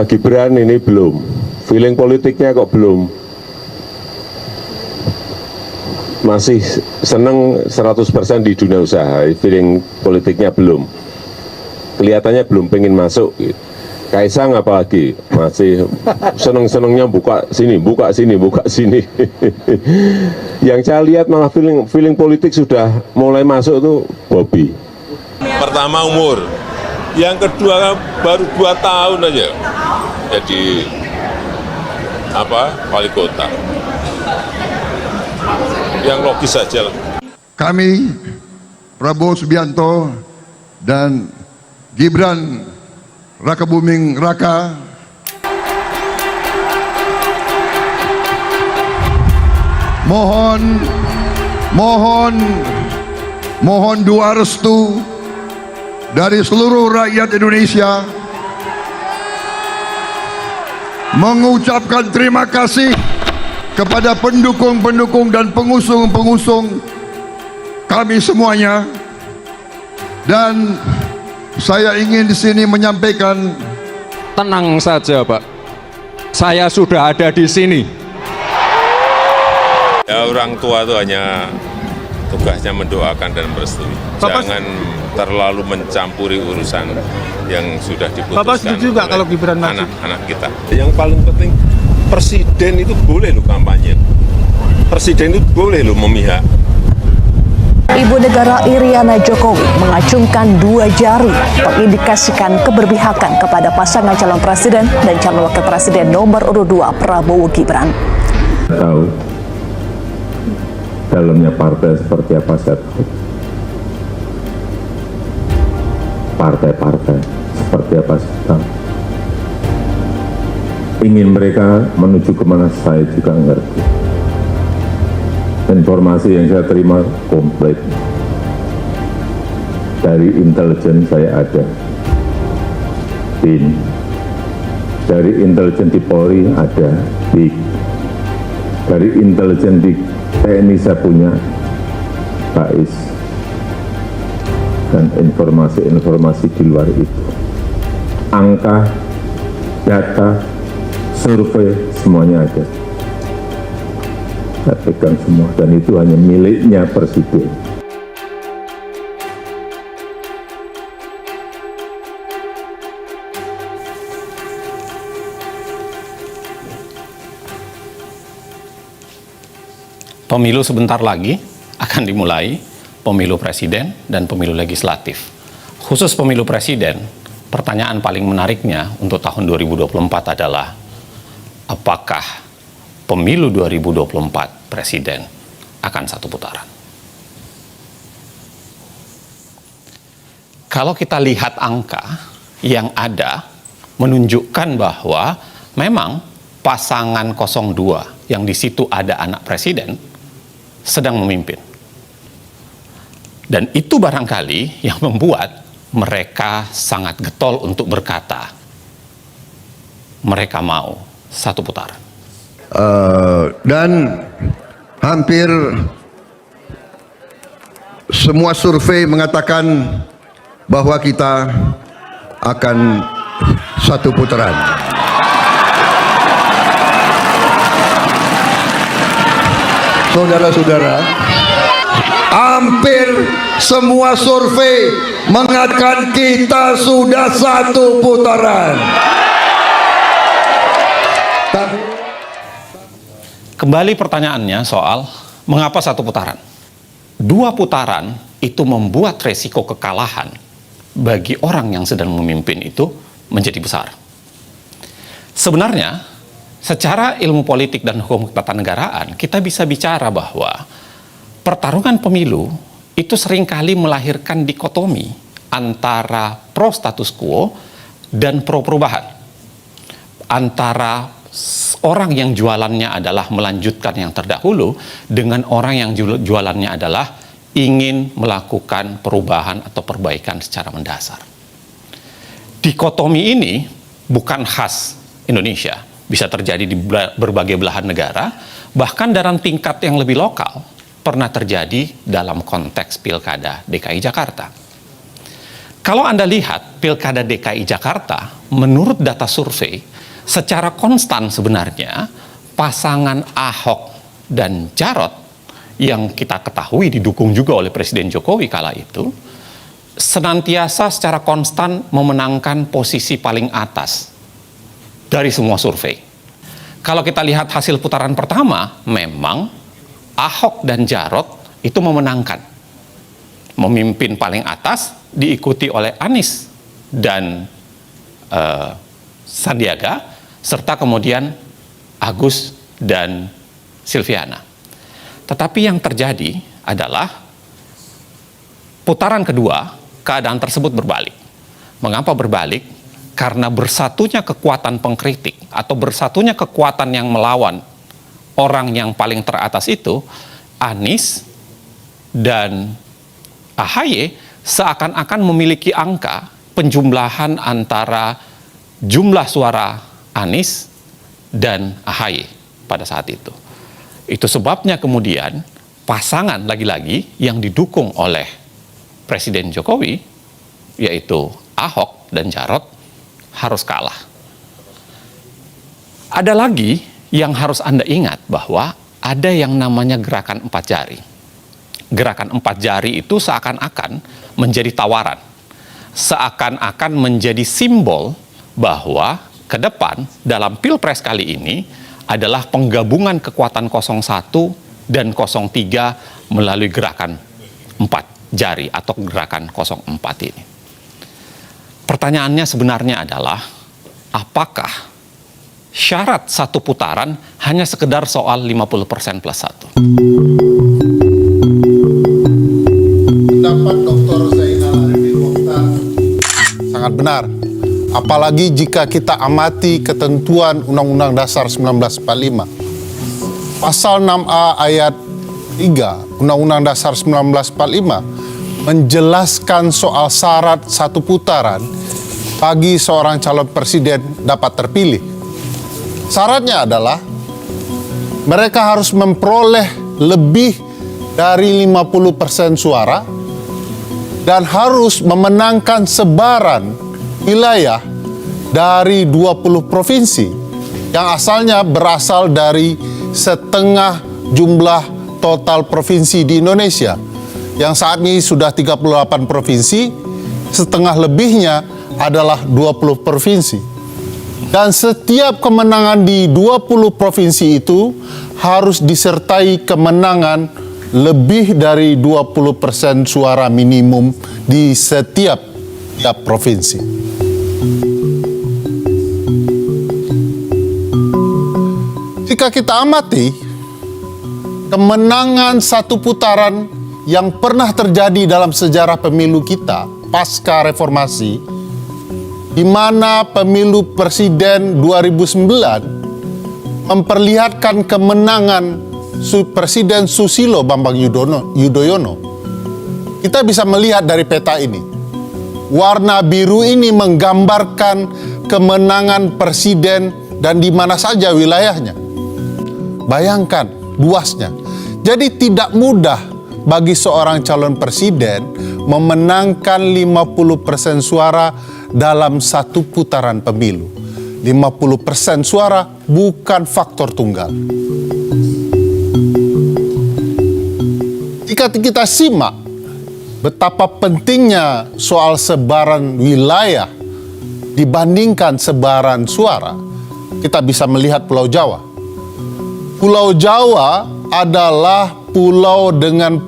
Gibran ini belum, feeling politiknya kok belum, masih seneng 100% di dunia usaha, feeling politiknya belum, kelihatannya belum pengen masuk. Kaisang apalagi masih seneng-senengnya buka sini, buka sini, buka sini. Yang saya lihat malah feeling politik sudah mulai masuk tuh Bobi. Pertama umur, yang kedua baru 2 tahun aja jadi wali kota. Yang logis saja lah. Kami Prabowo Subianto dan Gibran Rakabuming Raka mohon doa restu dari seluruh rakyat Indonesia, mengucapkan terima kasih kepada pendukung-pendukung dan pengusung-pengusung kami semuanya. Dan saya ingin di sini menyampaikan, tenang saja Pak, saya sudah ada di sini. Ya, orang tua itu hanya tugasnya mendoakan dan merestui. Jangan terlalu mencampuri urusan yang sudah diputuskan. Bapak setuju nggak kalau Gibran maju? Anak-anak kita. Yang paling penting, presiden itu boleh loh kampanye. Presiden itu boleh loh memihak. Ibu negara Iriana Jokowi mengacungkan 2 jari mengindikasikan keberpihakan kepada pasangan calon presiden dan calon wakil presiden nomor urut 2 Prabowo Gibran. Tahu dalamnya partai seperti apa, saya tahu. Partai-partai seperti apa, saya tahu. Ingin mereka menuju kemana, saya juga ngerti. Informasi yang saya terima komplit dari intelijen, saya ada BIN, dari intelijen di Polri ada BIK, dari intelijen di TNI saya punya BAIS, dan informasi-informasi di luar itu, angka, data, survei, semuanya ada. Saya pegang semua, dan itu hanya miliknya presiden. Pemilu sebentar lagi akan dimulai, pemilu presiden dan pemilu legislatif. Khusus pemilu presiden, pertanyaan paling menariknya untuk tahun 2024 adalah apakah pemilu 2024 presiden akan 1 putaran. Kalau kita lihat angka yang ada menunjukkan bahwa memang pasangan 02 yang di situ ada anak presiden sedang memimpin. Dan itu barangkali yang membuat mereka sangat getol untuk berkata mereka mau 1 putaran. Dan hampir semua survei mengatakan bahwa kita akan 1 putaran. Saudara-saudara, hampir semua survei mengatakan kita sudah 1 putaran. Kembali pertanyaannya soal mengapa 1 putaran? 2 putaran itu membuat resiko kekalahan bagi orang yang sedang memimpin itu menjadi besar. Sebenarnya, secara ilmu politik dan hukum ketatanegaraan, kita bisa bicara bahwa pertarungan pemilu itu seringkali melahirkan dikotomi antara pro status quo dan pro perubahan. Antara orang yang jualannya adalah melanjutkan yang terdahulu dengan orang yang jualannya adalah ingin melakukan perubahan atau perbaikan secara mendasar. Dikotomi ini bukan khas Indonesia, bisa terjadi di berbagai belahan negara, bahkan dalam tingkat yang lebih lokal pernah terjadi dalam konteks Pilkada DKI Jakarta. Kalau Anda lihat Pilkada DKI Jakarta, menurut data survei, secara konstan sebenarnya pasangan Ahok dan Jarot yang kita ketahui didukung juga oleh Presiden Jokowi kala itu, senantiasa secara konstan memenangkan posisi paling atas dari semua survei. Kalau kita lihat hasil putaran pertama, memang Ahok dan Jarot itu memenangkan, memimpin paling atas, diikuti oleh Anies dan Sandiaga, serta kemudian Agus dan Silviana. Tetapi yang terjadi adalah putaran kedua, keadaan tersebut berbalik. Mengapa berbalik? Karena bersatunya kekuatan pengkritik atau bersatunya kekuatan yang melawan orang yang paling teratas itu, Anies dan AHY seakan-akan memiliki angka penjumlahan antara jumlah suara Anies dan AHY pada saat itu. Itu sebabnya kemudian pasangan lagi-lagi yang didukung oleh Presiden Jokowi, yaitu Ahok dan Jarot, harus kalah. Ada lagi yang harus Anda ingat bahwa ada yang namanya gerakan 4 jari. Gerakan 4 jari itu seakan-akan menjadi tawaran, seakan-akan menjadi simbol bahwa ke depan dalam Pilpres kali ini adalah penggabungan kekuatan 01 dan 03 melalui gerakan 4 jari atau gerakan 04 ini. Pertanyaannya sebenarnya adalah, apakah syarat satu putaran hanya sekedar soal 50% plus 1? Pendapat Dr. Zainal Arifin Mokhtar sangat benar. Apalagi jika kita amati ketentuan Undang-Undang Dasar 1945. Pasal 6A ayat 3 Undang-Undang Dasar 1945 menjelaskan soal syarat satu putaran bagi seorang calon presiden dapat terpilih. Syaratnya adalah mereka harus memperoleh lebih dari 50% suara dan harus memenangkan sebaran wilayah dari 20 provinsi yang asalnya berasal dari setengah jumlah total provinsi di Indonesia, yang saat ini sudah 38 provinsi, setengah lebihnya adalah 20 provinsi. Dan setiap kemenangan di 20 provinsi itu harus disertai kemenangan lebih dari 20% suara minimum di setiap provinsi. Jika kita amati kemenangan satu putaran yang pernah terjadi dalam sejarah pemilu kita pasca reformasi, di mana pemilu presiden 2009 memperlihatkan kemenangan Presiden Susilo Bambang Yudhoyono, kita bisa melihat dari peta ini. Warna biru ini menggambarkan kemenangan presiden dan di mana saja wilayahnya. Bayangkan luasnya. Jadi tidak mudah bagi seorang calon presiden memenangkan 50% suara dalam satu putaran pemilu. 50% suara bukan faktor tunggal. Jika kita simak betapa pentingnya soal sebaran wilayah dibandingkan sebaran suara, kita bisa melihat Pulau Jawa. Pulau Jawa adalah pulau dengan